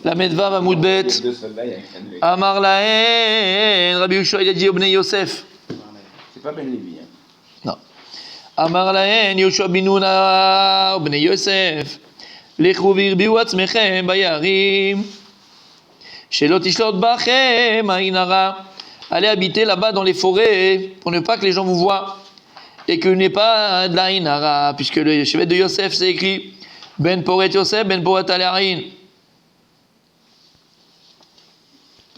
La Medva va Moudbet. Amar Lahen. Rabbi Yoshua, il a dit au Bnei Yosef. C'est pas Ben Lévi. Hein. Non. Amar Lahen, Yoshua Binuna, au Bnei Yosef. Lechou virbiu atzmechem bayarim. Shelot tishlot bachem ainara. Allez habiter là-bas dans les forêts pour ne pas que les gens vous voient et que n'est pas de la ainara, puisque le chevet de Yosef c'est écrit Ben Poret Yosef, Ben Poret Alain.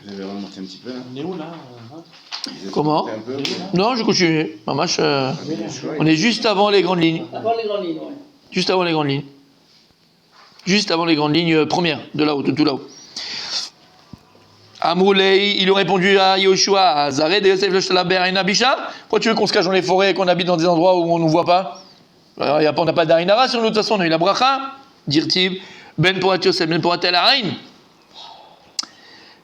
Vous avez remonté un petit peu là. On est où là Comment? Non, je continue. Mamache, on est juste avant les grandes lignes. Avant les grandes lignes, oui. Juste avant les grandes lignes. Juste avant les grandes lignes premières, de là-haut, de tout là-haut. Amoulei, ils ont répondu à Yoshua, Zared et Yosef Lochtalaber et Nabisha. Pourquoi tu veux qu'on se cache dans les forêts et qu'on habite dans des endroits où on ne nous voit pas? On n'a pas d'Ainara sur nous, de toute façon, on a eu la bracha. Dirtib, Ben Porat Yosef, Ben Porat El Ain.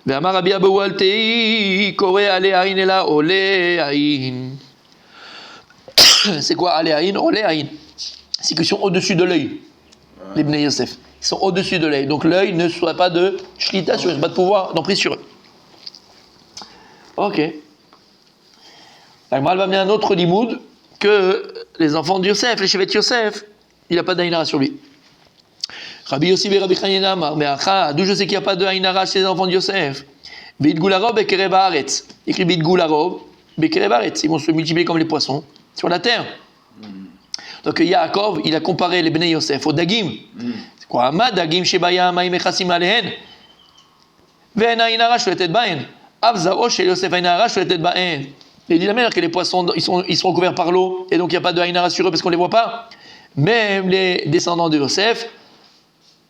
Ve'amar Rabbi Abou Altei, Kore Ale Ain Ela Ole Ain. C'est quoi Ale Ain? Ole Ain. C'est qu'ils sont au-dessus de l'œil, les Bnei Yosef. Ils sont au-dessus de l'œil. Donc l'œil ne soit pas de shlita sur eux, pas de pouvoir d'emprise sur eux. Ok. La Gemara va mener un autre limoud que les enfants de Yosef, les chevets de Yosef, il n'a pas d'Ainara sur lui. Rabbi Yossi et Rabbi Chanina Amar, mais d'où je sais qu'il n'y a pas de Aïnara chez les enfants de Yosef. Beit Goularov et Kereb Haaretz. Écrit Beit Goularov, Kereb Haaretz. Ils vont se multiplier comme les poissons sur la terre. Donc Yaakov, il a comparé les Bnei Yosef aux Dagim. C'est quoi? Ama Dagim Shebaya Maim Echasim Alehen. Ve'en Aïnara Sholetet Baen. Avzao Shel Yosef Aïnara Sholetet Baen. Il dit la manière que les poissons, ils sont recouverts par l'eau, et donc il n'y a pas de Aïnara sur eux parce qu'on ne les voit pas. Même les descendants de Yosef,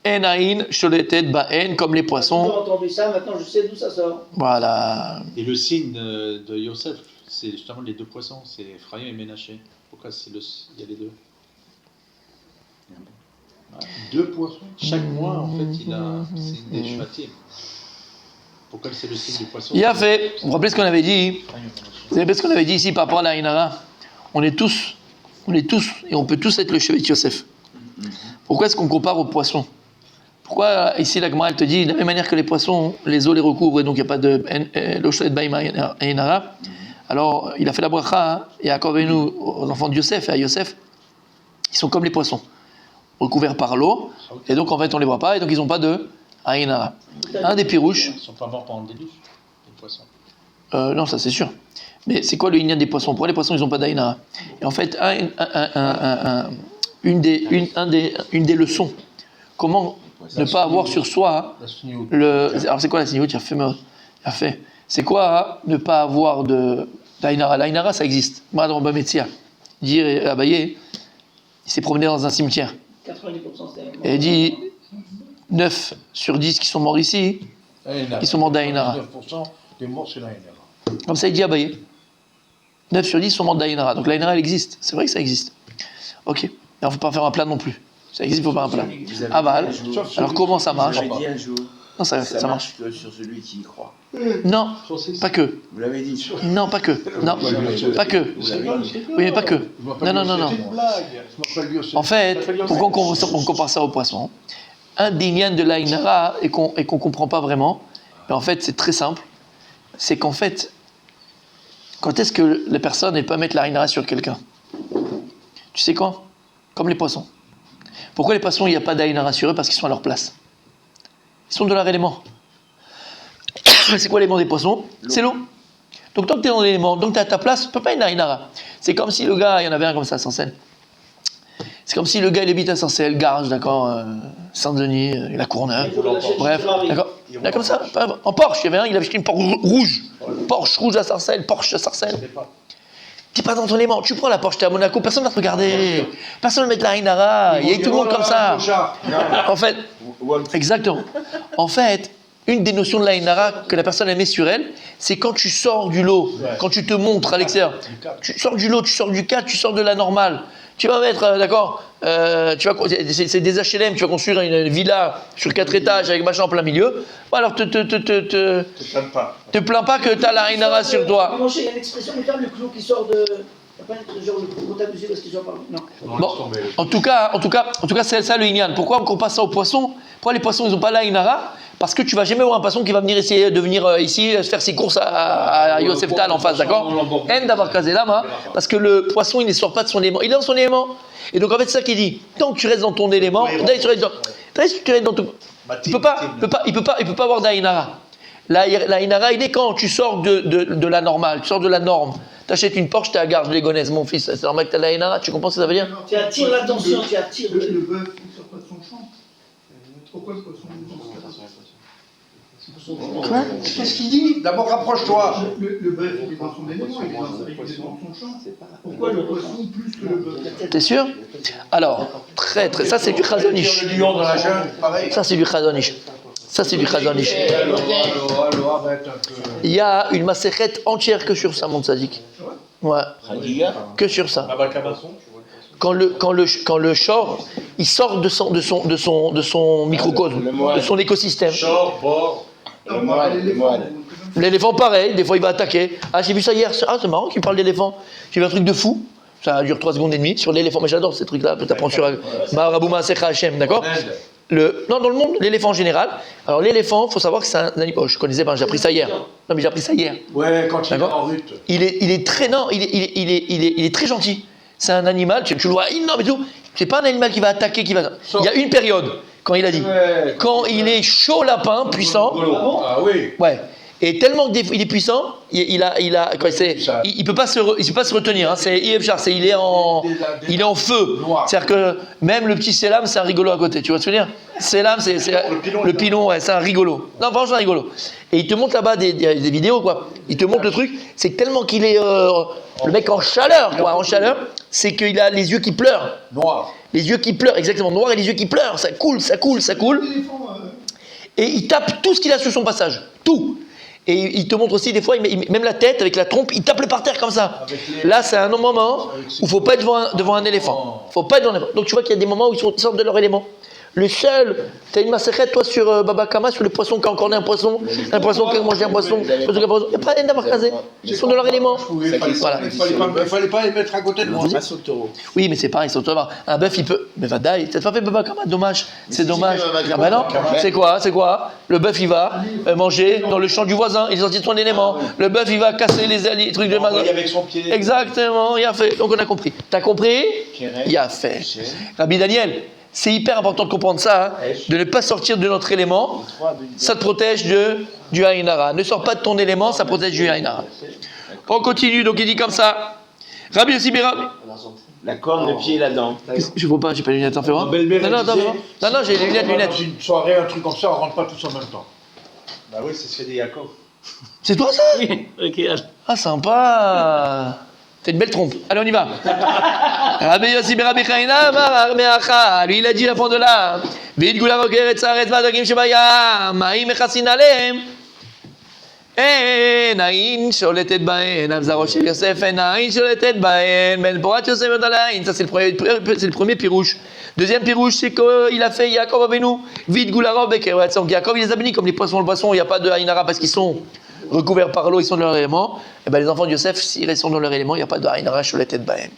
Enaïn, Sholetet, Baen, comme les poissons. J'ai entendu ça, maintenant je sais d'où ça sort. Voilà. Et le signe de Yosef, c'est justement les deux poissons, c'est Ephraim et Ménaché. Pourquoi il y a les deux? Deux poissons. Chaque mois, en fait, il a le signe des Shvatim. Pourquoi c'est le signe du poisson? Il a fait. Vous vous rappelez ce qu'on avait dit? Vous vous rappelez ce qu'on avait dit ici par rapport à la Ainara? On est tous, et on peut tous être le chevet de Yosef. Pourquoi est-ce qu'on compare aux poissons? Pourquoi ici la Gemara elle te dit de la même manière que les poissons, les eaux les recouvrent et donc il n'y a pas de l'Oshlet Baïma Ainara? Alors il a fait la bracha et Yaakov et nous aux enfants de Yosef et à Yosef, ils sont comme les poissons, recouverts par l'eau et donc en fait on les voit pas et donc ils n'ont pas de Ainara. Un des pirouches. Ils ne sont pas morts pendant le déluge, les poissons. Non, ça c'est sûr. Mais c'est quoi le lignan des poissons? Pourquoi les poissons ils n'ont pas d'Aïnara? Et en fait, une des leçons, comment ne pas avoir sur soi alors c'est quoi la signaux? Tu as fait. C'est quoi ne pas avoir d'Aïnara? L'Aïnara ça existe. Moi dans Bametzia, dire Abaye, il s'est promené dans un cimetière. 90% c'est Et il dit 9 sur 10 qui sont morts ici, ils sont morts d'Aïnara. 9% des morts c'est l'Aïnara. Comme ça, il dit Abaye. 9 sur 10 sont morts d'Aïnara. Donc l'Aïnara, elle existe. C'est vrai que ça existe. Ok. Mais il ne faut pas faire un plat non plus. Ça existe, il ne faut pas un plat. Aval. Alors comment ça marche? Vous avez dit un jour. Non, ça marche. Que sur celui qui y croit. Non, pas que. Vous l'avez dit. Non, pas que. Non, pas que. Oui, mais pas que. Non. En fait, pourquoi on compare ça au poisson? Un des liens de l'Aïnara et qu'on ne comprend pas vraiment, mais en fait, c'est très simple. C'est qu'en fait, quand est-ce que la personne ne peut pas mettre l'Aïnara sur quelqu'un? Tu sais quand? Comme les poissons. Pourquoi les poissons, il n'y a pas d'Aïnara sur eux? Parce qu'ils sont à leur place. Ils sont de leur élément. C'est quoi l'élément des poissons? C'est l'eau. Donc tant que tu es dans l'élément, donc tu es à ta place, tu ne peux pas être d'Aïnara. C'est comme si le gars, il y en avait un comme ça à Sarcelles. C'est comme si le gars, il habite à Sarcelles, Garges, d'accord, Saint-Denis, la Courneuve, bref, d'accord. Là comme ça, en Porsche, il y avait un, il avait acheté une Porsche rouge. Porsche rouge à Sarcelles, Porsche à Sarcelles. T'es pas dans ton élément, tu prends la Porsche, t'es à Monaco, personne ne va te regarder. Personne ne va mettre la Ainara, il y a tout le monde comme ça. En fait, exactement. En fait, une des notions de la Ainara que la personne a mis sur elle, c'est quand tu sors du lot, quand tu te montres à l'extérieur. Tu sors du lot, tu sors du cadre, tu sors de la normale. Tu vas mettre, d'accord, c'est des HLM, tu vas construire une villa sur 4 étages avec machin en plein milieu. Bon, alors te plains pas que tu as la Ainara sur toi. Il y a une expression, le clou qui sort de... T'as pas ce genre de comptable musique parce qu'ils sont pas. Non. Non, Bon, laisse tomber. en tout cas, c'est ça le Inyan. Pourquoi on compare ça aux poissons? Pourquoi les poissons, ils n'ont pas la Inara? Parce que tu vas jamais voir un poisson qui va venir essayer de venir ici faire ses courses à Yosef Tal en face, d'accord? En d'avoir casé là, parce que le poisson, il ne sort pas de son élément. Il est dans son élément. Et donc, en fait, c'est ça qu'il dit. Tant que tu restes dans ton élément, tu restes dans ton. Il peut pas avoir d'Ainara. La Inara, il est quand tu sors de la normale, tu sors de la norme. Tu achètes une Porsche, tu es à Gare de Légonesse, mon fils. C'est normal que tu as la Inara, tu comprends ce que ça veut dire? Tu attires l'attention, tu attires. Le bœuf, il ne sort pas de son champ. Pourquoi le poisson Quoi? Qu'est-ce qu'il dit? D'abord, rapproche-toi. Le bœuf, il est dans son élément, il est dans son champ. Pourquoi le poisson plus que le bœuf? T'es sûr? Alors, très, ça c'est du Chazonish. Le lion dans la jungle, pareil. Ça c'est du Chazonish. Ça c'est du Chazonish. Allô, arrête un peu. Il y a une macérette entière que sur ça, mon tzadik. Ouais, que sur ça. Ah bah, le cabasson, tu vois. Quand le shore, il sort de son microcosme, de son écosystème. Short, bord. L'éléphant, pareil, des fois il va attaquer. Ah, j'ai vu ça hier. Ah, c'est marrant qu'il parle d'éléphant. J'ai vu un truc de fou. Ça dure 3 secondes et demie sur l'éléphant. Mais j'adore ces trucs-là. Tu apprends sur Marabou Maasecha Hashem, d'accord? Non, dans le monde, l'éléphant en général. Alors, l'éléphant, il faut savoir que c'est un animal. Oh, je connaissais pas, j'ai appris ça hier. Non, mais j'ai appris ça hier. Ouais, quand il est D'accord. en route. Il est très. Non, il est très gentil. C'est un animal, tu le vois énorme et tout. C'est pas un animal qui va attaquer, qui va. Il y a une période, quand il a dit. Ouais. Quand il est chaud lapin, puissant. Ah oui. Ouais. Et tellement qu'il est puissant, il peut pas se retenir. Hein. C'est Yevchar, il est en feu. C'est-à-dire que même le petit Selam, c'est un rigolo à côté. Tu vois ce que je veux dire? Selam, c'est le pilon, ouais, c'est un rigolo. Non, franchement, c'est un rigolo. Et il te montre là-bas des vidéos, quoi. Il te montre le truc. C'est que tellement qu'il est le mec en chaleur, quoi, en chaleur, c'est qu'il a les yeux qui pleurent. Noir. Les yeux qui pleurent, exactement, noir et les yeux qui pleurent. Ça coule, ça coule, ça coule. Et il tape tout ce qu'il a sur son passage. Tout. Et il te montre aussi, des fois, même la tête, avec la trompe, il tape le par terre comme ça. Là, c'est un moment où il ne faut pas être devant un éléphant. Faut pas être devant un éléphant. Donc tu vois qu'il y a des moments où ils sortent de leur élément. Le seul, tu as une massacrette, toi, sur Baba Kama, sur le poisson qui a encore né un poisson qui a mangé un poisson, il n'y a pas d'avoir casé. Ils sont de leur élément. Voilà. Il fallait pas les mettre à côté de moi. Oui, mais c'est pareil, c'est autrement. Un bœuf, il peut. Mais va d'ailleurs, t'as pas fait Baba Kama, dommage. C'est dommage. Ah bah non, c'est quoi? Le bœuf, il va manger dans le champ du voisin, il est sorti de son élément. Le bœuf, il va casser les trucs de magasin. Avec son pied. Exactement, il a fait. Donc on a compris. T'as compris? Il a fait. Rabbi Daniel, c'est hyper important de comprendre ça, hein, de ne pas sortir de notre élément. Ça te protège du Haïnara. Ne sors pas de ton élément, ça protège du Haïnara. On continue, donc il dit comme ça. Rabbi Yossi Bera. La corne, le pied là-dedans. Je vois pas, j'ai pas les lunettes, en fait voir. Non, j'ai les lunettes. Dans une soirée, un truc comme ça, on rentre pas tous en même temps. Bah oui, c'est ce que dit Yaakov. C'est toi ça? Ah, sympa. C'est une belle trompe. Allez, on y va. Rabbi Yossi Rabbi Chaina Amar Meacha. Lui, il a dit la fin de là. V'id gula roker et tzaret v'adagim shebayam. Ma'im mechassin alem. אין העין שולטת בהן, הבזרות של יוסף אין העין שולטת בהן, בן פורת יוסף יודע לעין. Ça c'est le premier pirouche. Deuxième pirouche, c'est qu'il a fait Yaakov Avinu, vide goularov bekerat. Donc Yaakov il les a bénis comme les poissons, le poisson, il n'y a pas de haïnara parce qu'ils sont recouverts par l'eau, ils sont dans leur élément. Et ben les enfants de Yosef, s'ils sont dans leur élément, il n'y a pas de haïnara sholatet bahem.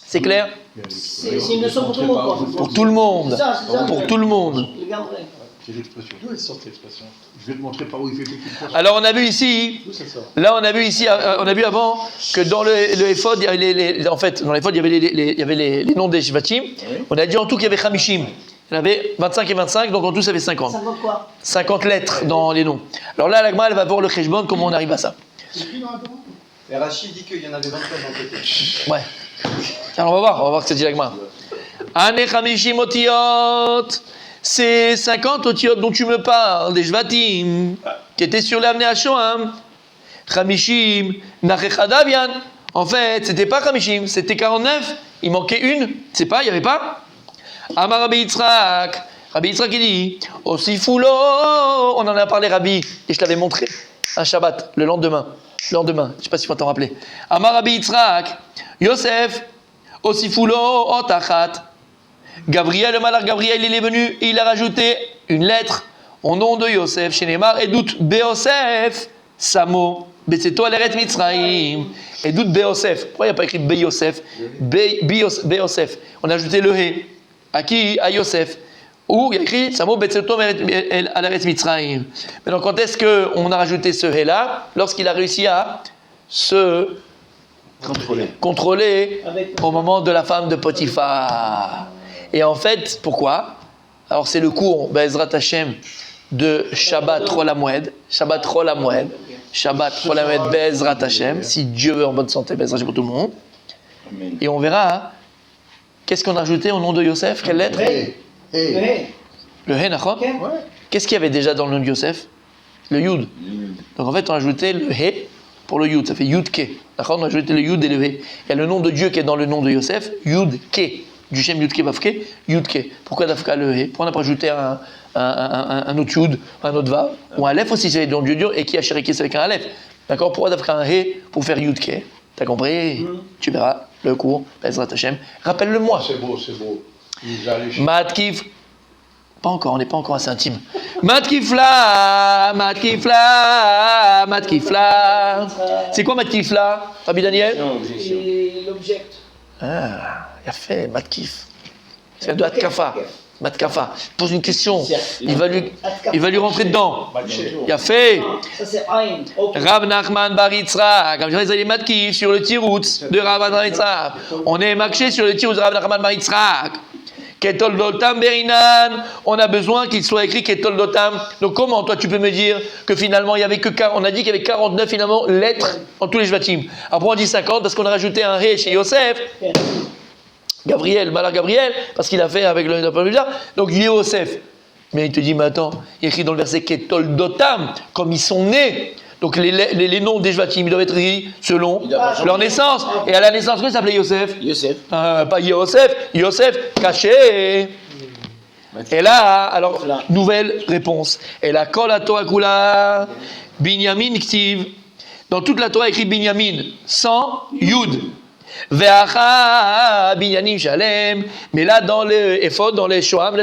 C'est clair? C'est une leçon pour tout le monde, quoi. Pour tout le monde. C'est ça. Pour tout le monde. Je garderai. C'est l'expression. D'où elle sort cette expression? Je vais te montrer par où il fait quelque chose. Alors on a vu ici, D'où ça sort? là on a vu ici, on a vu avant que dans le Ephod, il y avait en fait, dans l'Ephod, il y avait les noms des Shvatim. On a dit en tout qu'il y avait Chamishim. Il y en avait 25 et 25, donc en tout ça fait 50. 50 quoi? 50 lettres dans les noms. Alors là, l'Agma, elle va voir le Cheshbon, comment on arrive à ça. C'est écrit dans la Torah? Et Rachid dit qu'il y en avait 25 en côté. Ouais. Alors on va voir ce que dit l'Agma. Ane Chamishim Otiyot. Ces 50 Otiyot dont tu me parles, des Shvatim, qui étaient sur l'Amné Hashoam. Chamishim Nachechadavian. En fait, c'était pas Chamishim, c'était 49. Il manquait une. C'est pas, il n'y avait pas. Amar Rabbi Yitzhak. Rabbi Yitzhak il dit Osifulo. On en a parlé, Rabbi, et je t'avais montré un Shabbat, le lendemain. Je ne sais pas si tu vas t'en rappeler. Amar Rabbi Yitzhak. Yosef. Osifulo Otachat. Gabriel, le malach Gabriel, il est venu et il a rajouté une lettre au nom de Yosef. Chez Neymar, et doute Beosef Samo. Betzeto al Eretz Mitzrayim. Et doute Béosef. Pourquoi il n'y a pas écrit Béosef? Béosef. On a ajouté le He. À qui? À Yosef. Ou il y a écrit Samo Betzeto al Eretz Mitzrayim. Maintenant, quand est-ce qu'on a rajouté ce He là? Lorsqu'il a réussi à se contrôler au moment de la femme de Potiphar. Et en fait, pourquoi? Alors c'est le cours Be'ezrat Hashem de Shabbat Chol HaMoed. Shabbat Chol HaMoed. Shabbat Chol HaMoed Be'ezrat Hashem. Si Dieu veut en bonne santé, Be'ezrat Hashem pour tout le monde. Et on verra, hein, qu'est-ce qu'on a ajouté au nom de Yosef? Quelle lettre? Le He, d'accord? Qu'est-ce qu'il y avait déjà dans le nom de Yosef? Le Yud. Donc en fait, on a ajouté le He pour le Yud. Ça fait Yud Ke. D'accord? On a ajouté le Yud et le He. Il y a le nom de Dieu qui est dans le nom de Yosef. Yud Ke. Du Shem Yud Ke Vav Ke. Yud Ke. Pourquoi Dafka le He? Pourquoi on n'a pas ajouté un autre Yud, un autre Vav? Ou un Aleph aussi, c'est le nom de Dieu et qui a chériqué, c'est avec un Aleph. D'accord? Pourquoi Dafka un He pour faire Yud Ke? T'as compris? Tu verras le cours. Be'ezrat Hashem. Rappelle-le-moi. C'est beau, c'est beau. Ils allaient chez- Matkif. Pas encore, on n'est pas encore assez intime. Matkifla, Matkifla, Matkifla. C'est quoi Matkifla, Rabbi Daniel? Non, objection. Et l'object. Ah, il a fait Matkif. C'est de Atkafa. Matkafa. Pose une question. Il va lui rentrer dedans. Il a fait. Ça c'est Aïn. Ok. Rav Nachman Bar Yitzhak. Comme je disais, il est Matkif sur le Tiroutz de Rav Nachman Bar Yitzhak. On est marché sur le Tiroutz de Rav Nachman Bar Yitzhak. Ketol Dotam Berinan, on a besoin qu'il soit écrit Ketol Dotam. Donc comment toi tu peux me dire que finalement il y avait que on a dit qu'il y avait 49 finalement lettres en tous les Shvatim. Après on dit 50 parce qu'on a rajouté un He chez Yosef. Gabriel, Malach Gabriel, parce qu'il a fait avec le bizarre. Donc Yosef. Mais il te dit mais attends, il y a écrit dans le verset Ketol Dotam, comme ils sont nés. Donc les noms des Shvatim, ils doivent être écrits selon leur naissance. Et à la naissance, comment il s'appelait Yosef? Yosef. Pas Yosef, Yosef caché. Et là, alors, nouvelle réponse. Et la Kol HaTorah Kula, Binyamin Ktiv. Dans toute la Torah écrit Binyamin, sans Yud. Ve'acha Binyamin Shalem. Mais là, dans le Ephod, dans les Shoham,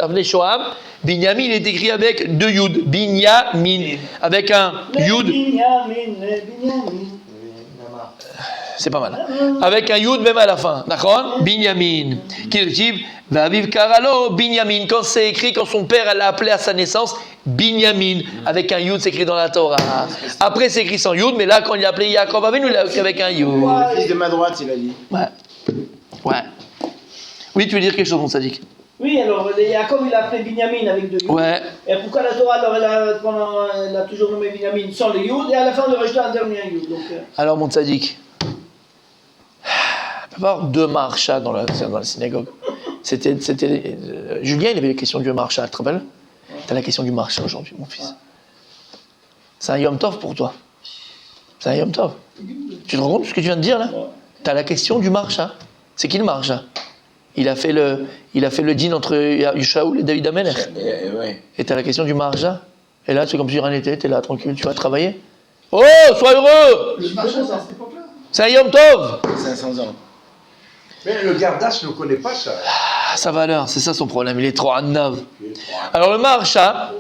Avnei Shoham, Binyamin est écrit avec deux Yud. Binyamin. Avec un Yud. C'est pas mal. Avec un Yud même à la fin. D'accord? Binyamin. Qui dit Vaviv Karalo, Binyamin. Quand c'est écrit, quand son père l'a appelé à sa naissance, Binyamin. Avec un Yud, c'est écrit dans la Torah. Après, c'est écrit sans Yud, mais là, quand il a appelé Yaakov Avinu, il a écrit avec un Yud. Le fils de ma droite, il a dit. Ouais. Oui, tu veux dire quelque chose, mon sadique? Oui, alors Yaakov il a appelé Binyamin avec deux Yud. Ouais. Et pourquoi la Torah alors elle a toujours nommé Binyamin sans les Yud et à la fin elle a rajouté un dernier Yud. Donc, Alors, mon sadique, il peut y avoir deux marchas dans la synagogue. C'était Julien, il avait la question du marcha, tu te rappelles? Tu as la question du marcha aujourd'hui, mon fils. C'est un Yom Tov pour toi. C'est un Yom Tov. Tu te rends compte de ce que tu viens de dire là? Tu as la question du marcha. C'est qui le marcha? Il a fait le dîn entre Yushaoul et David Amelech. Ouais. Et tu as la question du marcha. Et là, c'est comme si rien n'était, tu es là tranquille, tu vas travailler. Oh, sois heureux! Le machin, c'est à cette époque-là. C'est un Yom Tov! 500 ans. Mais le Gardas ne connaît pas ça. Ah, sa valeur, c'est ça son problème, il est trop annav. Alors le marcha,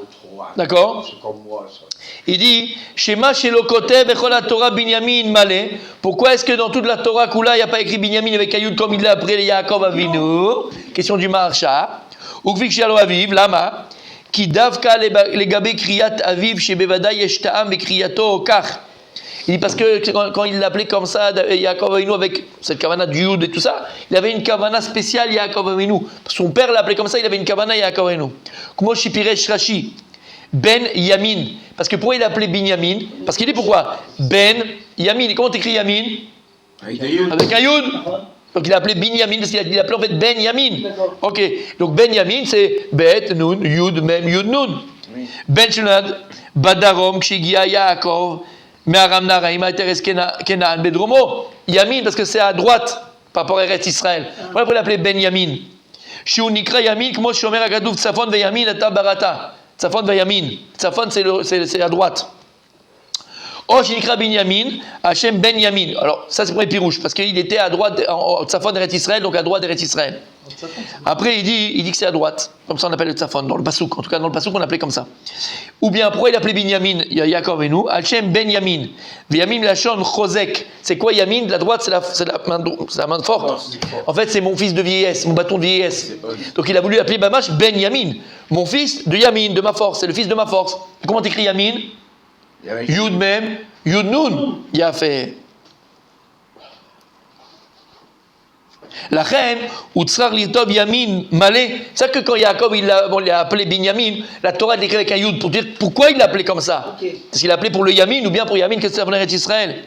d'accord? C'est comme moi, ça. Il dit Shema Shelo Kotev Echol HaTorah Binyamin Malé. Pourquoi est-ce que dans toute la Torah Kula, il n'y a pas écrit Binyamin avec Ayud comme il l'a appris Yaakov Avinu? Question du marcha. Ukvik Shalo Aviv, Lama. Ki davka legabe kriyat Aviv shebevada yesh ta'am bekriyato kach. Il dit parce que quand il l'appelait comme ça, Yaakov Avinu, avec cette kavana du Yud et tout ça, il avait une kavana spéciale Yaakov Avinu. Son père l'appelait comme ça, il avait une kavana Yaakov Avinu. Kumo Shipiresh Rashi. Ben Yamin. Parce que pourquoi il appelait Binyamin? Parce qu'il dit pourquoi? Ben Yamin. Et comment t'écris Yamin? Avec des Yud. Avec un Yud. Donc il a appelé Binyamin parce qu'il a appelé en fait Ben Yamin. Ok. Donc Ben Yamin c'est Bet, Nun, Yud, Mem, Yud, Nun. Ben Shunad, Badarom, Kshigia, Yaakov, Me'aram Naraim, Ateres Kenaan, Bedromo. Yamin parce que c'est à droite par rapport à Eretz Israël. Pourquoi il l'appelait Ben Yamin? Shiu Nikra Yamin, Kmo Shomer Agadouf, Tsafon ve Yamin, Ata Barata. Tsafon ve Yamin. Tsafon c'est à droite. Oh, Shinikra Binyamin, Hachem Ben Yamin. Alors, ça c'est pour les pirouches, parce qu'il était à droite, Tsafon d'Eretz Israël, donc à droite d'Eretz Israël. Après, il dit que c'est à droite. Comme ça, on appelle le tzafon, dans le pasouk. En tout cas, dans le pasouk, on l'appelait comme ça. Ou bien, pourquoi il appelait Binyamin, Yaakov et nous, Hachem Ben Yamin. Yamin Lachon Chozek. C'est quoi Yamin? La droite, c'est la main forte. En fait, c'est mon fils de vieillesse, mon bâton de vieillesse. Donc, il a voulu appeler Bamash Ben Yamin. Mon fils de Yamin, de ma force. C'est le fils de ma force. Et comment t'écris Yamin? Yud Mem, Yud Nun. Il a fait. La reine, Utsrar Lirtov Yamin Malé, c'est que quand Yaakov il l'a appelé Binyamin, la Torah l'écrit avec un Yud pour dire pourquoi il l'a appelé comme ça. Okay. Est-ce qu'il l'a appelé pour le Yamin ou bien pour Yamin que c'est l'avenir d'Israël?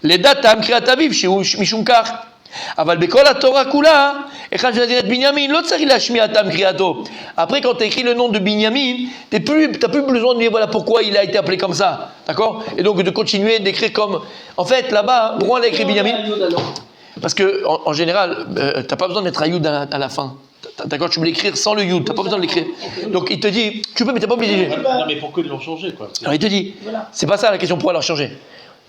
Les datam Kriataviv chez Mishumkar. Aval Bekol la Torah Kula, et quand je vais dire Binyamin, l'autre c'est il a Shmiatam Kriato. Après, quand tu écris le nom de Binyamin, tu n'as plus besoin de dire voilà pourquoi il a été appelé comme ça. D'accord? Et donc de continuer d'écrire comme. En fait, là-bas, pourquoi on a écrit Binyamin? Parce que en général, tu n'as pas besoin de mettre un yud à la fin. D'accord, tu peux l'écrire sans le yud, tu n'as pas besoin de l'écrire. Donc il te dit, tu peux, mais tu n'es pas obligé. Non, mais pourquoi ils l'ont changé, quoi? Alors il te dit, c'est pas ça la question, pourquoi leur changer?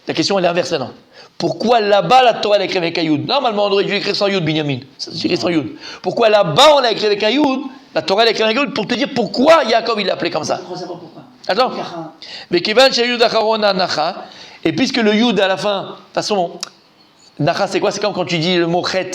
La question elle est inversée, non? Pourquoi là-bas la Torah elle a écrit avec un yud? Normalement on aurait dû écrire sans yud, Binyamin. C'est écrit sans yud. Pourquoi là-bas on l'a écrit avec un yud? La Torah elle a écrit avec un yud pour te dire pourquoi Yaakov il l'a appelé comme ça. Attends. Mais Kivan Shayud Acharona Nacha, et puisque le yud à la fin, de toute façon, Nacha, c'est quoi? C'est comme quand tu dis le mot chet.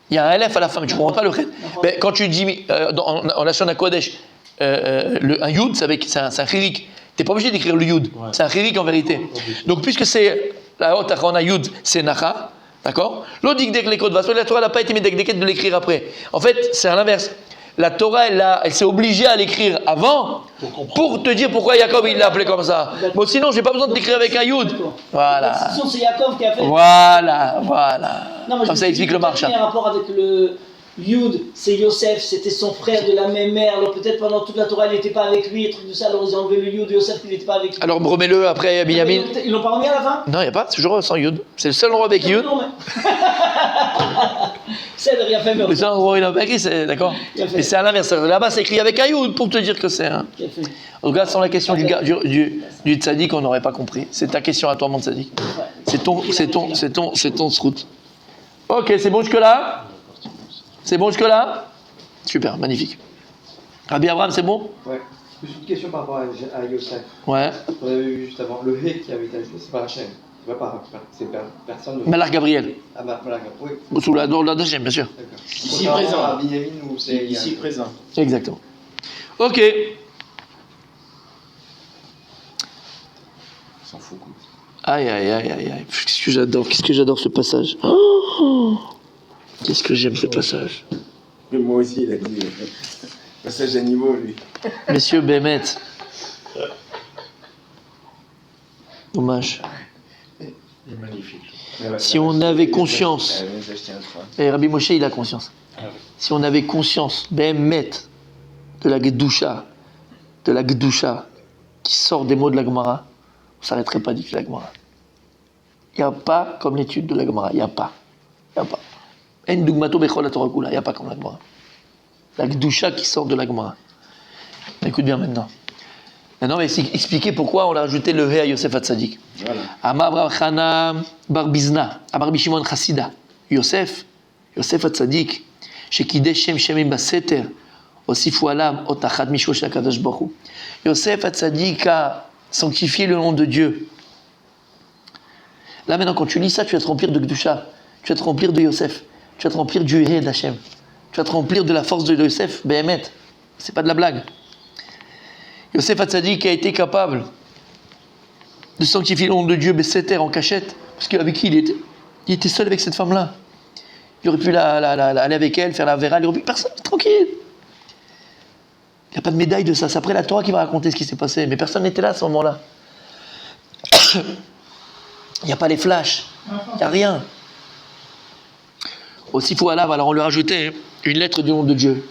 Il y a un LF à la fin, mais tu ne comprends pas le chet. Mais quand tu dis en Lashon HaKodesh, un yud, c'est un chirik. Tu n'es pas obligé d'écrire le yud. Ouais. C'est un chirik en vérité. Donc, puisque c'est la haute achana yud, c'est Nacha, d'accord? L'autre dit que les codes, la Torah n'a pas été mise de l'écrire après. En fait, c'est à l'inverse. La Torah, elle s'est obligée à l'écrire avant pour te dire pourquoi Yaakov il l'a appelé comme ça. Bon, sinon, j'ai pas besoin de l'écrire avec un yud. Voilà. Sinon, c'est Yaakov qui a fait. Voilà. Non, comme ça explique le marche. Il y a un rapport avec le Yud, c'est Yosef, c'était son frère de la même mère. Alors peut-être pendant toute la Torah, il n'était pas avec lui, et truc de ça. Alors ils ont enlevé le Yud de Yosef, il n'était pas avec lui. Alors remets-le après Binyamin. Ils l'ont pas remis à la fin? Non, il n'y a pas, c'est toujours sans yud. C'est le seul endroit avec yud. Non, mais. C'est de rien fait, mais. Le seul endroit où il a pas écrit, c'est d'accord. Et c'est à l'inverse. Là-bas, c'est écrit avec un yud pour te dire que c'est un. En tout cas, sans la question du tzaddik, on n'aurait pas compris. C'est ta question à toi, mon tzaddik. C'est ton srout. Ok, c'est bon jusque-là? C'est bon jusque-là? Super, magnifique. Rabbi Abraham, c'est bon? Ouais. Juste une question par rapport à Yosef. Ouais. On avait vu juste avant. Le Hé qui avait été ajouté, c'est pas Hachem. C'est personne. Malach Gabriel. Ah bah voilà, oui. Sous la deuxième, bien sûr. Ici présent. À Binyamin ou c'est. Ici présent. Exactement. Ok. S'en fout, quoi. Aïe. Qu'est-ce que j'adore ce passage. Oh, qu'est-ce que j'aime ce passage. Mais moi aussi, il a dit. Passage à niveau, lui. Messieurs Bémet. Dommage. Il est magnifique. Si on avait conscience. Et Rabbi Moshe, il a conscience. Si on avait conscience, Bémet, de la Gdusha, qui sort des mots de la Gemara, on ne s'arrêterait pas d'étudier la Gemara. Il n'y a pas comme l'étude de la Gemara. Il n'y a pas. En dugmato bechol la Torah kula. Il n'y a pas comme la Gemara. La Gdusha qui sort de la Gemara. Écoute bien maintenant. Maintenant, on va expliquer pourquoi on a rajouté le He à Yosef Hatzadik. Amar Bar Chana Bar Bizna, Amar Bishimon Chassida. Yosef Hatzadik, Shekidesh Shem Shemim Baseter, Osifu Alam Otachat Mishosh HaKadosh Baruch Hu. Yosef Hatzadik a sanctifié le nom de Dieu. Là maintenant, quand tu lis ça, tu vas te remplir de Gdusha, tu vas te remplir de Yosef, tu vas te remplir du He d'Hachem, tu vas te remplir de la force de Yosef, Behemet. C'est pas de la blague. Yosef Hatzadik a été capable de sanctifier le nom de Dieu, Besséter, en cachette, parce qu'avec qui il était seul avec cette femme-là. Il aurait pu aller avec elle, faire la vera, il aurait pu personne, tranquille. Il n'y a pas de médaille de ça. C'est après la Torah qui va raconter ce qui s'est passé. Mais personne n'était là à ce moment-là. Il n'y a pas les flashs. Il n'y a rien. Aussi faut Allah, alors on lui a rajouté une lettre du nom de Dieu.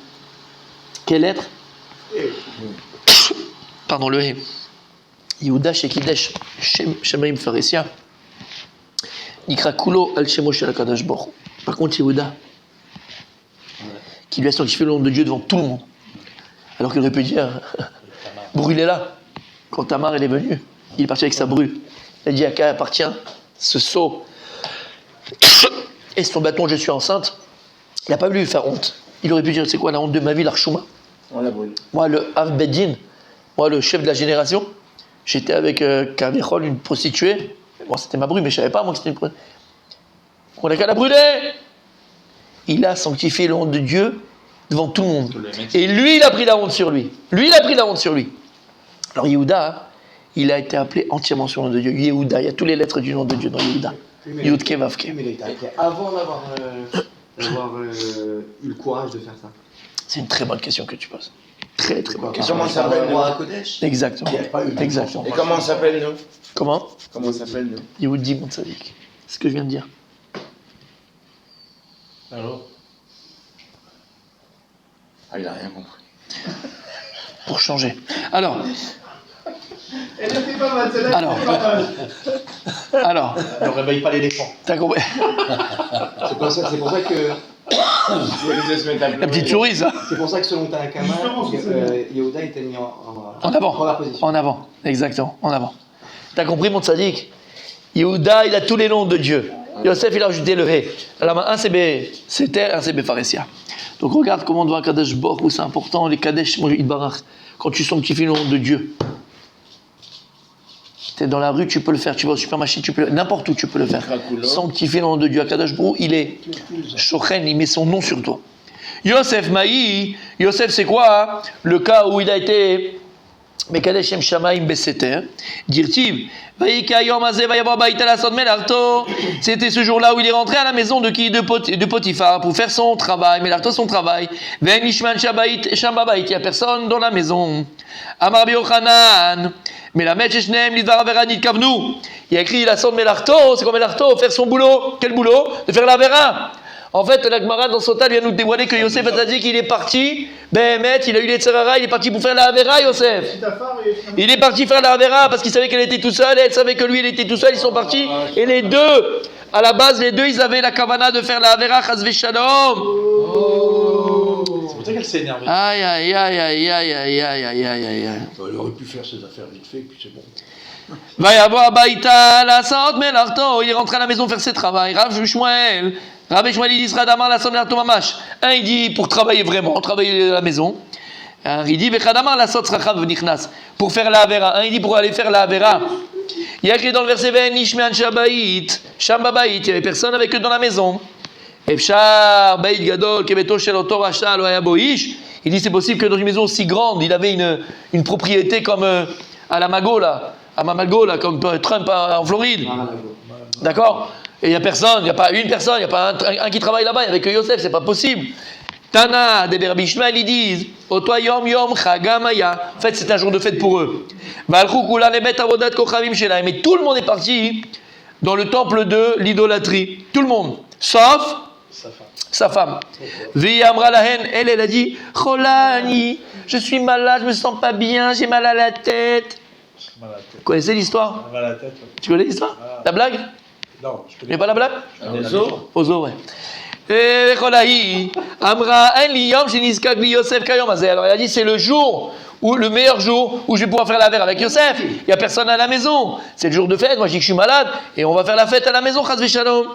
Quelle lettre? Pardon, le He. Yehuda Shekidesh Shemaim Pharesia. Nikra Kulo Al Shemo Shel HaKadosh Baruch Hu. Par contre, Yehuda, qui lui a sanctifié le nom de Dieu devant tout le monde. Alors qu'il aurait pu dire, brûlez-la. Quand Tamar elle est venue, il est parti avec sa bru. Il a dit à qui appartient ce seau et son bâton, je suis enceinte. Il n'a pas voulu lui faire honte. Il aurait pu dire, c'est quoi la honte de ma vie, l'Archouma? On l'a brûlé. Moi, le Av Beddin, moi, le chef de la génération, j'étais avec Kavichol, une prostituée. Bon, c'était ma bru, mais je ne savais pas, moi, que c'était une prostituée. On a qu'à la brûler. Il a sanctifié le nom de Dieu devant tout le monde. Et lui, il a pris la honte sur lui. Lui, il a pris la honte sur lui. Alors, Yehuda, il a été appelé entièrement sur le nom de Dieu. Yehuda, il y a toutes les lettres du nom de Dieu dans Yehuda. Yud Kevavke. Mais il a été appelé avant d'avoir eu le courage de faire ça. C'est une très bonne question que tu poses. Très, très bonne Et question. comment ça s'appelle nous? Exactement. Exactement. Et comment on s'appelle nous? Comment? Comment on s'appelle nous? Yehudi Montsadik. C'est ce que je viens de dire. Alors, Ah, il a rien compris. Pour changer. Alors, Elle n'était pas mal, celle-là. Alors. elle était pas mal. alors, ne réveille pas l'éléphant. t'as compris? C'est pour ça que. La petite souris, ça. C'est pour ça que selon Tanakama, Justement, c'est ça. Yehuda était mis en En avant. première position. En avant. Exactement. En avant. T'as compris, mon tzaddik? Yehuda, il a tous les noms de Dieu. Yosef, il a ajouté le He. Alors, un c'est Béter, un c'est Béfaressia. Donc, regarde comment on doit Kadesh Borou, c'est important, les Kadesh Idbarach. Quand tu sanctifies le nom de Dieu. Tu es dans la rue, tu peux le faire. Tu vas au supermarché, tu peux n'importe où, tu peux le faire. Sanctifier le nom de Dieu. Kadesh Borou, il est Shochen, il met son nom sur toi. Yosef Maï, Yosef, c'est quoi le cas où il a été Mekadesh Shem Shamaim Beseter, Dirtiv, c'était ce jour-là où il est rentré à la maison de qui? De Potiphar pour faire son travail, Melarto son travail. Il n'y a personne dans la maison. Amar Biochanan, Melamed Sheshnem Lidvar Averanit Kavnu. Il a écrit la sonde Melarto, c'est quoi Melarto? Faire son boulot. Quel boulot? De faire la vera. En fait, la Gemara dans son tas vient nous dévoiler que Yosef a dit qu'il est parti, Behemet, il a eu les Tzerara, il est parti pour faire la Havera, Yosef. Il est parti faire la Havera parce qu'il savait qu'elle était tout seule et elle savait que lui, il était tout seul, ils sont partis. Et les deux, à la base, les deux, ils avaient la kavana de faire la Havera, Chazve Shalom. C'est pour ça qu'elle s'est énervée. Aïe, aïe, aïe, aïe, aïe, aïe, aïe, aïe, aïe, aïe, aïe. Il aurait pu faire ses affaires vite fait, puis c'est bon. Vayavo Baïta, la sorte, Melarto, il est rentré à la maison faire ses travaux. Rav Shmuel, Rabbi Shmuel, il dit Sradamar, la sorte, Melarto Mamash. Un, il dit pour travailler vraiment, travailler à la maison. Un, il dit Vechadamar, la sorte, Srachav Nichnas, pour faire la Avera. Un, il dit pour aller faire la Avera. Il y a écrit dans le verset 20, Nishmean Shabbaït, Shambabait, il n'y avait personne avec eux dans la maison. Efshar, Baït Gadol, Kebeto Sheloto Racha, Loaya Boish. Il dit c'est possible que dans une maison aussi grande, il avait une propriété comme à la Mago, là. À Mamago, là, comme Trump en Floride. D'accord? Et il n'y a personne, il n'y a pas une personne, il n'y a pas un qui travaille là-bas, il n'y avait que Yosef, c'est pas possible. Tana, des Berbi Ishmael, ils disent Oto Yom Yom Chagamaya. En fait, c'est un jour de fête pour eux. Mais tout le monde est parti dans le temple de l'idolâtrie. Tout le monde, sauf sa femme. V'yamra lahen, elle a dit Cholani, je suis malade, je me sens pas bien, j'ai mal à la tête. Vous connaissez l'histoire? Mal à la tête. Tu connais l'histoire? La blague? Non, je Mais pas la blague? Ozo. Ozo, ouais. Et Cholahi, Amra, un liyom, Sheniskak li Yosef Kayom Azeh. Alors il a dit c'est le jour, ou le meilleur jour où je vais pouvoir faire la verre avec Yosef. Il n'y a personne à la maison. C'est le jour de fête. Moi je dis que je suis malade et on va faire la fête à la maison. Chaz v'shalom.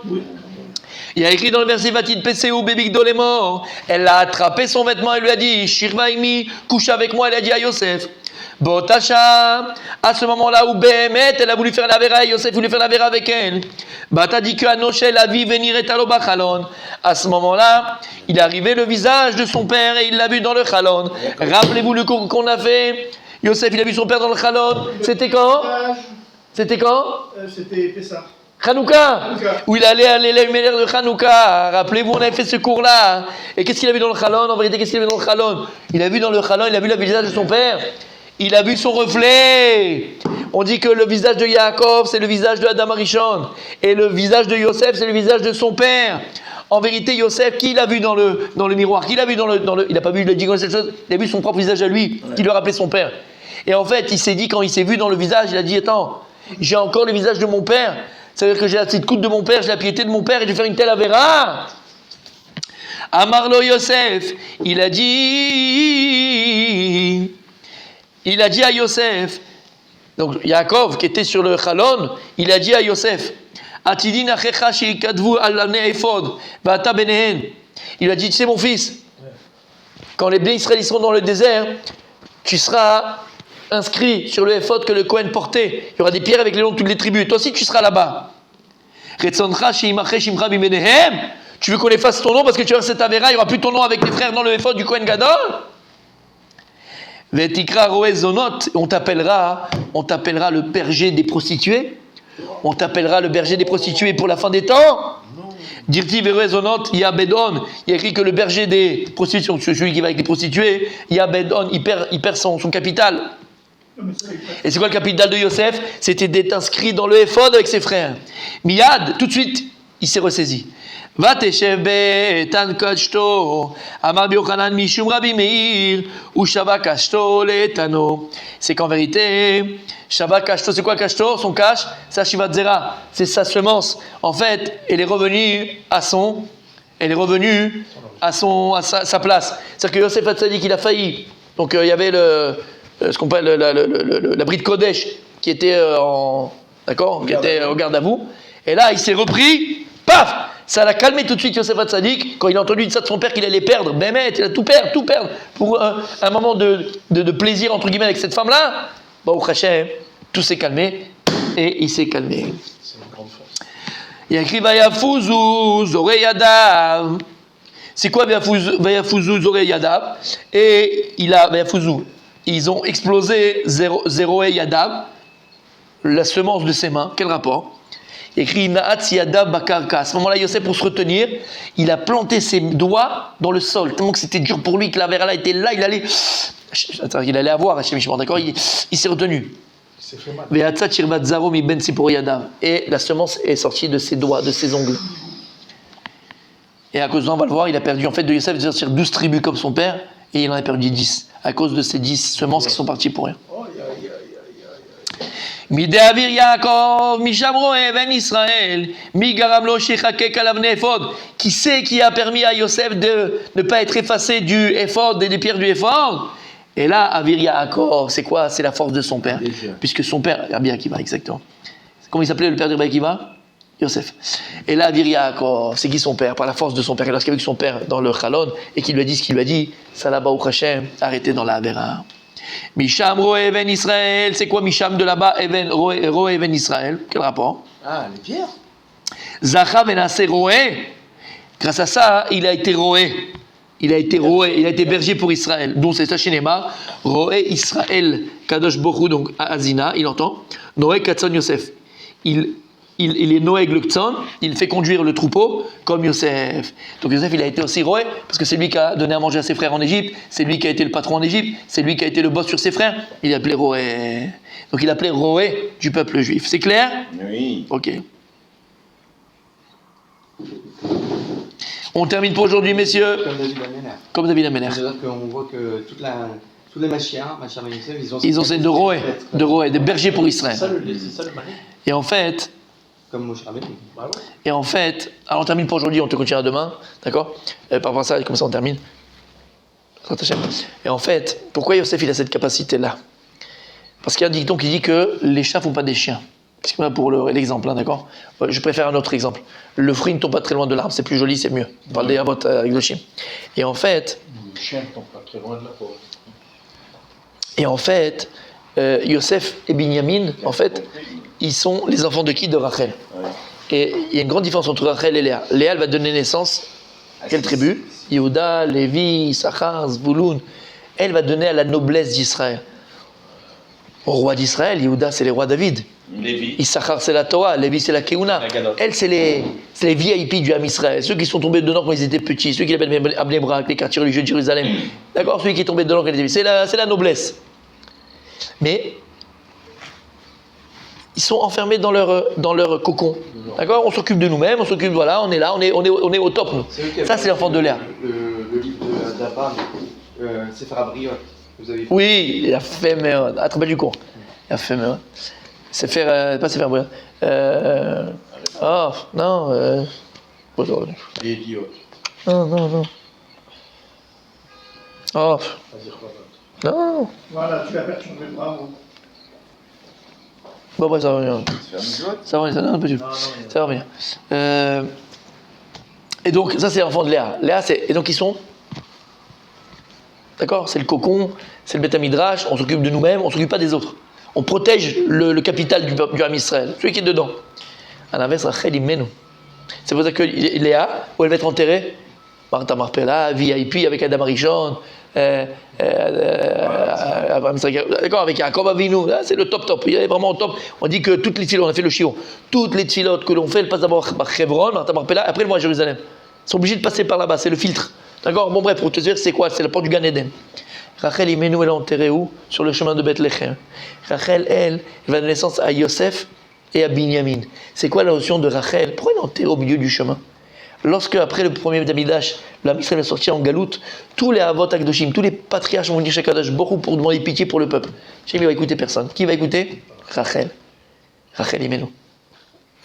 Il y a écrit dans le verset Vatid Peseu Bebigdol est mort. Elle a attrapé son vêtement et lui a dit Shirvaimi, couche avec moi. Elle a dit à Yosef. Botacha, à ce moment-là où Behemet, elle a voulu faire la vera, Yosef voulait faire la vera avec elle. Bata dit que Anoshel la vie venir et alo bachalon. À ce moment-là, il est arrivé le visage de son père et il l'a vu dans le chalon. Rappelez-vous le cours qu'on a fait. Yosef, il a vu son père dans le chalon. C'était quand? C'était quand? C'était Pessah. Hanouka, où il allait à l'élève de Hanouka. Rappelez-vous, on avait fait ce cours-là. Et qu'est-ce qu'il a vu dans le chalon? En vérité, qu'est-ce qu'il a vu dans le chalon? Il a vu dans le chalon, il a vu le visage de son père. Il a vu son reflet. On dit que le visage de Yaakov, c'est le visage de Adam Arishon. Et le visage de Yosef, c'est le visage de son père. En vérité, Yosef, qui l'a vu dans le miroir? Qui l'a vu dans le il n'a pas vu, il a dit cette chose. Il a vu son propre visage à lui, qui lui rappelait son père. Et en fait, il s'est dit, quand il s'est vu dans le visage, il a dit, attends, j'ai encore le visage de mon père. Ça veut dire que j'ai la petite coude de mon père, j'ai la piété de mon père, et je vais faire une telle avéra. Amarlo Yosef, il a dit à Yosef, donc Yaakov qui était sur le chalon, il a dit à Yosef, Atidin achecha sheikadvu al ne'efod va'ata benehen. Il lui a dit, tu sais mon fils, quand les Bnei Israël seront dans le désert, tu seras inscrit sur le éphod que le Kohen portait. Il y aura des pierres avec les noms de toutes les tribus. Toi aussi tu seras là-bas. Tu veux qu'on efface ton nom parce que tu vas faire cette avéra, il n'y aura plus ton nom avec les frères dans le éphod du Kohen Gadol. On t'appellera le berger des prostituées. On t'appellera le berger des prostituées pour la fin des temps. Dirti Verezonot, Yabedon. Il y a écrit que le berger des prostituées, celui qui va avec les prostituées, Yabedon, il perd son capital. Et c'est quoi le capital de Yosef? C'était d'être inscrit dans le éphod avec ses frères. Miyad, tout de suite, il s'est ressaisi. ותשב באיתן קדשתו, אמר ביוחנן משום רבי מאיר, ושבה קשתו לאיתנו. C'est qu'en vérité, Shava Kashto, c'est quoi Kashto? Son cash, c'est Shivat Zera, c'est sa semence. En fait, elle est revenue à sa place. C'est-à-dire que Yosef Hatzadik, il a failli. Donc il y avait ce qu'on appelle l'abri de Kodesh qui était au garde à vous. Et là, il s'est repris, paf! Ça l'a calmé tout de suite Yosef Hatzadik quand il a entendu ça de son père qu'il allait perdre. Bémet, il a tout perdre pour un moment de plaisir entre guillemets avec cette femme-là. Au Hachem, tout s'est calmé et il s'est calmé. C'est une grande force. Il y a écrit Vayafuzu Zorei Yadav. C'est quoi Vayafuzu Zorei Yadav? Et Vayafuzu, ils ont explosé Zorei Yadav, la semence de ses mains. Quel rapport? Il écrit Naatz Yadav Bakarka. À ce moment-là, Yosef, pour se retenir, il a planté ses doigts dans le sol. Tellement que c'était dur pour lui, que la verre là était là, il allait avoir Hachem Yishmor, d'accord? Il s'est retenu. Et la semence est sortie de ses doigts, de ses ongles. Et à cause de ça, on va le voir, il a perdu, en fait, de Yosef, de sortir 12 tribus comme son père, et il en a perdu 10. À cause de ces 10 semences qui sont parties pour rien. Midéavir Yaakov, Mishamro Ben Israël, Migaramlo Shechakek Alav Nephod. Qui c'est qui a permis à Yosef de ne pas être effacé du éphod et des pierres du éphod? Et là, Avir Yaakov, c'est quoi? C'est la force de son père. Puisque son père, Rabbi Akiva, exactement. Comment il s'appelait le père de Rabbi Akiva? Yosef. Et là, Avir Yaakov, c'est qui son père? Par la force de son père. Et lorsqu'il a vu son père dans le Chalon et qu'il lui a dit ce qu'il lui a dit, Salaba ou Hashem, arrêtez dans la Avera. Misham Roe Even Israël, c'est quoi Misham de là-bas? Roe Even Israël, quel rapport? Ah, les pierres. Zacha Benase Roe, grâce à ça, il a été Roé. Il a été berger pour Israël. Donc c'est ça chez Neymar. Roé Israël, Kadosh Bochou, donc Azina, il entend. Noé Katzon Yosef. Il est Noé Gluktzon, il fait conduire le troupeau comme Yosef. Donc Yosef, il a été aussi Roé, parce que c'est lui qui a donné à manger à ses frères en Égypte, c'est lui qui a été le patron en Égypte, c'est lui qui a été le boss sur ses frères. Il a appelé Roé. Donc il appelait Roé du peuple juif. C'est clair? Oui. Ok. On termine pour aujourd'hui, messieurs. Comme David Améler. Comme David Améler. C'est-à-dire qu'on voit que tous les Mashiach et Yosef, Ils ont ces de Roé, de bergers pour Israël. C'est ça le mari. Et en fait, comme Moshe Rabbeinu. Bah ouais. alors on termine pour aujourd'hui, on te continuera demain, d'accord? Par rapport à ça, comme ça on termine. Et en fait, pourquoi Yosef il a cette capacité-là? Parce qu'il y a un dicton qui dit que les chats ne font pas des chiens. Pour l'exemple, hein, d'accord? Je préfère un autre exemple. Le fruit ne tombe pas très loin de l'arbre, c'est plus joli, c'est mieux. On parle des Havot avec le chien. Et en fait, Le chien ne tombe pas très loin de la forêt. Yosef et Binyamin, en fait, ils sont les enfants de qui? De Rachel. Ouais. Et il y a une grande différence entre Rachel et Léa. Léa, elle va donner naissance à quelle tribu? Yehuda, Lévi, Issachar, Zvouloun. Elle va donner à la noblesse d'Israël. Au roi d'Israël, Yehuda, c'est les rois David. Lévi. Issachar, c'est la Torah. Lévi, c'est la Keuna. Elle, c'est les VIP du Ham Israël. Ceux qui sont tombés dedans quand ils étaient petits. Ceux qui l'appellent Abnei Brak, les quartiers religieux de Jérusalem. D'accord? Celui qui est tombé dedans quand il était petit. C'est la noblesse. Mais ils sont enfermés dans leur cocon. D'accord? On s'occupe de nous-mêmes, on s'occupe, voilà, on est là, on est au top, nous. Ça, c'est l'enfant de Léa. Le livre d'Abba, c'est Farabriot. Vous avez vu? Oui, il a fait, mais attrapé du cours. Il a fait, mais c'est faire, pas c'est faire brûler. Oh, non, Il est idiot. non. Oh, Vas-y, reprends. non. Voilà, tu l'as perturbé, bravo. Bon, bref, ça va venir. C'est un idiot. Ça va venir, non, pas du tout. Ça va venir. Et donc, ça, c'est l'enfant de Léa. Léa, et donc, ils sont. D'accord? C'est le cocon, c'est le Beth Midrash, on s'occupe de nous-mêmes, on ne s'occupe pas des autres. On protège le capital du Ham Israël, celui qui est dedans. À l'inverse, Rachel, il mène. C'est pour ça que Léa, où elle va être enterrée, Martha Marpella, VIP avec Adam Arishon, d'accord, avec Yaakov Avinu, là, c'est le top. Il est vraiment au top. On dit que toutes les tfilotes, on a fait le chiot, toutes les tfilotes que l'on fait, elles passent d'abord par Hebron, Martha Marpella, après elles vont à Jérusalem. Ils sont obligés de passer par là-bas, c'est le filtre. D'accord? Bon, bref, pour te dire, c'est quoi? C'est la porte du Gan Eden. Rachel Imenu, elle est enterrée où? Sur le chemin de Bethléem. Rachel, elle va donner naissance à Yosef et à Binyamin. C'est quoi la notion de Rachel? Pourquoi elle est enterrée au milieu du chemin? Lorsque, après le premier Damidash, la Israël est sortie en galoute, tous les Avot Akdoshim, tous les patriarches vont venir chez Kadosh Borou pour demander pitié pour le peuple. Chez lui, il va écouter personne. Qui va écouter? Rachel. Rachel Imenu.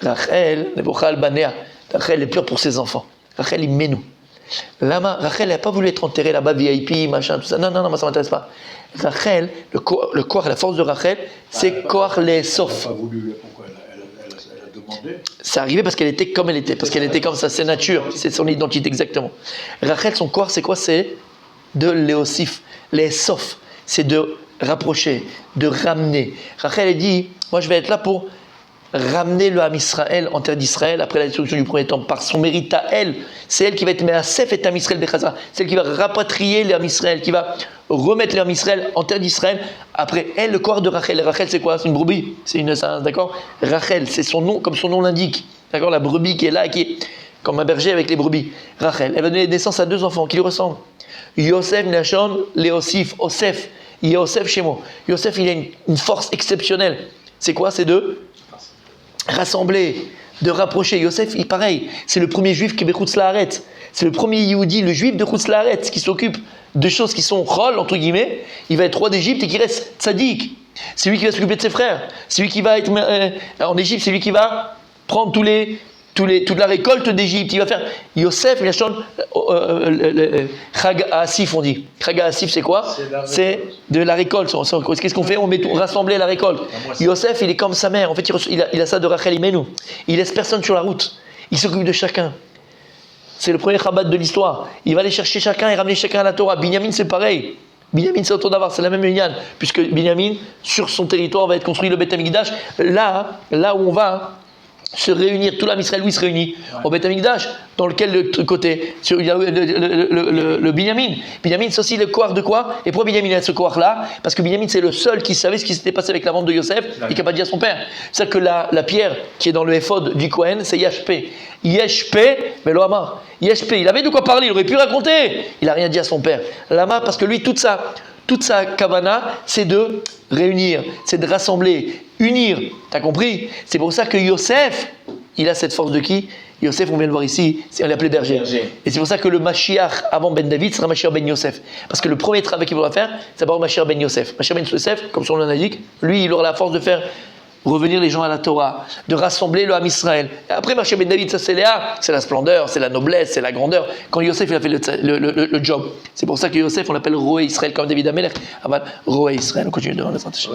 Rachel, Nebochal Banea. Rachel est pure pour ses enfants. Rachel Imenu. Lama, Rachel n'a pas voulu être enterrée là-bas, VIP, machin, tout ça. Non, moi ça ne m'intéresse pas. Rachel, le corps, la force de Rachel, c'est Koach les Sof. Elle n'a pas voulu, pourquoi elle a demandé. C'est arrivé parce qu'elle était comme elle était, parce qu'elle était comme ça, c'est nature, c'est son identité exactement. Rachel, son corps, c'est quoi? C'est de l'éosif, les Sof, c'est de rapprocher, de ramener. Rachel, elle dit, moi je vais être là pour ramener le Ham Israël en terre d'Israël après la destruction du premier temple par son mérite à elle. C'est elle qui va être Measef et Ham Israël Bechaza. C'est elle qui va rapatrier le Ham Israël, qui va remettre le Ham Israël en terre d'Israël. Après elle, le corps de Rachel. Rachel, c'est quoi? C'est une brebis. D'accord? Rachel, c'est son nom, comme son nom l'indique. D'accord? La brebis qui est là, qui est comme un berger avec les brebis. Rachel, elle va donner naissance à 2 enfants qui lui ressemblent. Yosef, Nashon, Léosif, Osef. Yosef chez moi. Yosef, il a une force exceptionnelle. C'est quoi? C'est de rassembler, de rapprocher. Yosef, il pareil, c'est le premier juif qui est Bechutz Laaret. C'est le premier Yehudi, le juif de Chutz Laaret, qui s'occupe de choses qui sont chol, entre guillemets. Il va être roi d'Égypte et qui reste tzaddik. C'est lui qui va s'occuper de ses frères. C'est lui qui va être en Égypte, c'est lui qui va prendre toute la récolte d'Égypte. Il va faire Yosef, il a chanté Chag Asif, on dit. Chag Asif, c'est quoi? C'est de la récolte. Qu'est-ce qu'on fait? On rassembler la récolte. Yosef, il est comme sa mère. En fait, il a ça de Rachel Imenu. Il laisse personne sur la route. Il s'occupe de chacun. C'est le premier Chabad de l'histoire. Il va aller chercher chacun et ramener chacun à la Torah. Binyamin, c'est pareil. Binyamin, c'est autour d'avoir, c'est la même union. Puisque Binyamin, sur son territoire, va être construit le Beth Amikdash. Là où on va se réunir, tout l'Am Israël, où il se réunit, au Beth Amikdash, dans lequel le côté, il y a le Binyamin. Binyamin, c'est aussi le Koach de quoi? Et pourquoi Binyamin a ce Koach-là? Parce que Binyamin, c'est le seul qui savait ce qui s'était passé avec la vente de Yosef et qui n'a pas dit à son père. C'est-à-dire que la pierre qui est dans le éphod du Kohen, c'est Yashpé. Yashpé, mais lo Amar. Yashpé, il avait de quoi parler, il aurait pu raconter. Il n'a rien dit à son père. Lama, parce que lui, toute sa kavana, c'est de réunir, c'est de rassembler, unir. T'as compris? C'est pour ça que Yosef, il a cette force de qui? Yosef, on vient de voir ici, on l'appelait berger. Et c'est pour ça que le Mashiach avant Ben David sera Mashiach Ben Yosef. Parce que le premier travail qu'il faudra faire, c'est d'abord Mashiach Ben Yosef. Mashiach Ben Yosef, comme son nom l'indique, lui, il aura la force de faire revenir les gens à la Torah, de rassembler le Ham Israël. Et après, Mashiach Ben David, ça c'est Léa, c'est la splendeur, c'est la noblesse, c'est la grandeur. Quand Yosef, il a fait le job. C'est pour ça que Yosef, on l'appelle Roé Israël, comme David Amelech. Roé Israël, on continue devant la santé.